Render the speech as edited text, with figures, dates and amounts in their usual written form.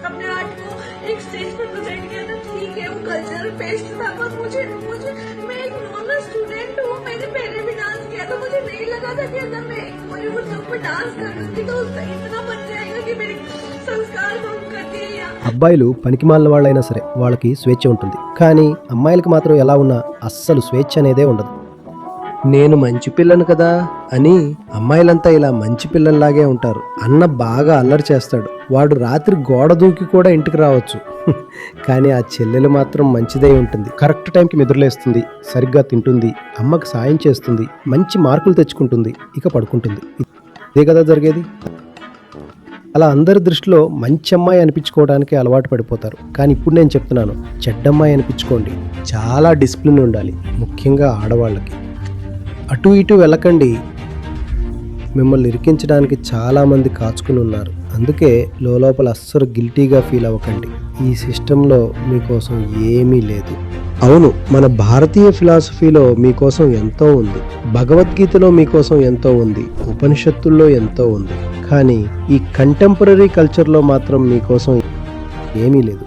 अपने आर्ट को एक स्टेज पर प्रेजेंट किया था, ठीक है वो कल्चरल पेस्ट था, पर मुझे मुझे मैं एक नॉर्मल स्टूडेंट हूँ, मैंने पहले भी डांस किया था, मुझे नहीं लगा था कि अगर मैं बॉलीवुड सॉन्ग पर डांस करूंगी तो उसका इतना बन जाएगा कि मेरे संस्कार भंग कर दिए। అబ్బాయిలు పనికిమాలిన వాళ్ళైనా సరే వాళ్ళకి స్వేచ్ఛ ఉంటుంది, కానీ అమ్మాయిలకు మాత్రం ఎలా ఉన్నా అస్సలు స్వేచ్ఛ అనేదే ఉండదు. నేను మంచి పిల్లను కదా అని అమ్మాయిలంతా ఇలా మంచి పిల్లల్లాగే ఉంటారు. అన్న బాగా అల్లరి చేస్తాడు, వాడు రాత్రి గోడ దూకి కూడా ఇంటికి రావచ్చు. కానీ ఆ చెల్లెలు మాత్రం మంచిదై ఉంటుంది. కరెక్ట్ టైంకి నిద్రలేస్తుంది, సరిగ్గా తింటుంది, అమ్మకి సాయం చేస్తుంది, మంచి మార్కులు తెచ్చుకుంటుంది, ఇక పడుకుంటుంది. ఇదే కదా జరిగేది. అలా అందరి దృష్టిలో మంచి అమ్మాయి అనిపించుకోవడానికి అలవాటు పడిపోతారు. కానీ ఇప్పుడు నేను చెప్తున్నాను, చెడ్డమ్మాయి అనిపించుకోండి. చాలా డిసిప్లిన్ ఉండాలి, ముఖ్యంగా ఆడవాళ్ళకి. అటు ఇటు వెళ్ళకండి, మిమ్మల్ని ఇరికించడానికి చాలామంది కాచుకుని ఉన్నారు. అందుకే లోపల అస్సలు గిల్టీగా ఫీల్ అవ్వకండి. ఈ సిస్టంలో మీకోసం ఏమీ లేదు. అవును, మన భారతీయ ఫిలాసఫీలో మీకోసం ఎంతో ఉంది, భగవద్గీతలో మీకోసం ఎంతో ఉంది, ఉపనిషత్తుల్లో ఎంతో ఉంది. కానీ ఈ కంటెంపరీ కల్చర్లో మాత్రం మీకోసం ఏమీ లేదు.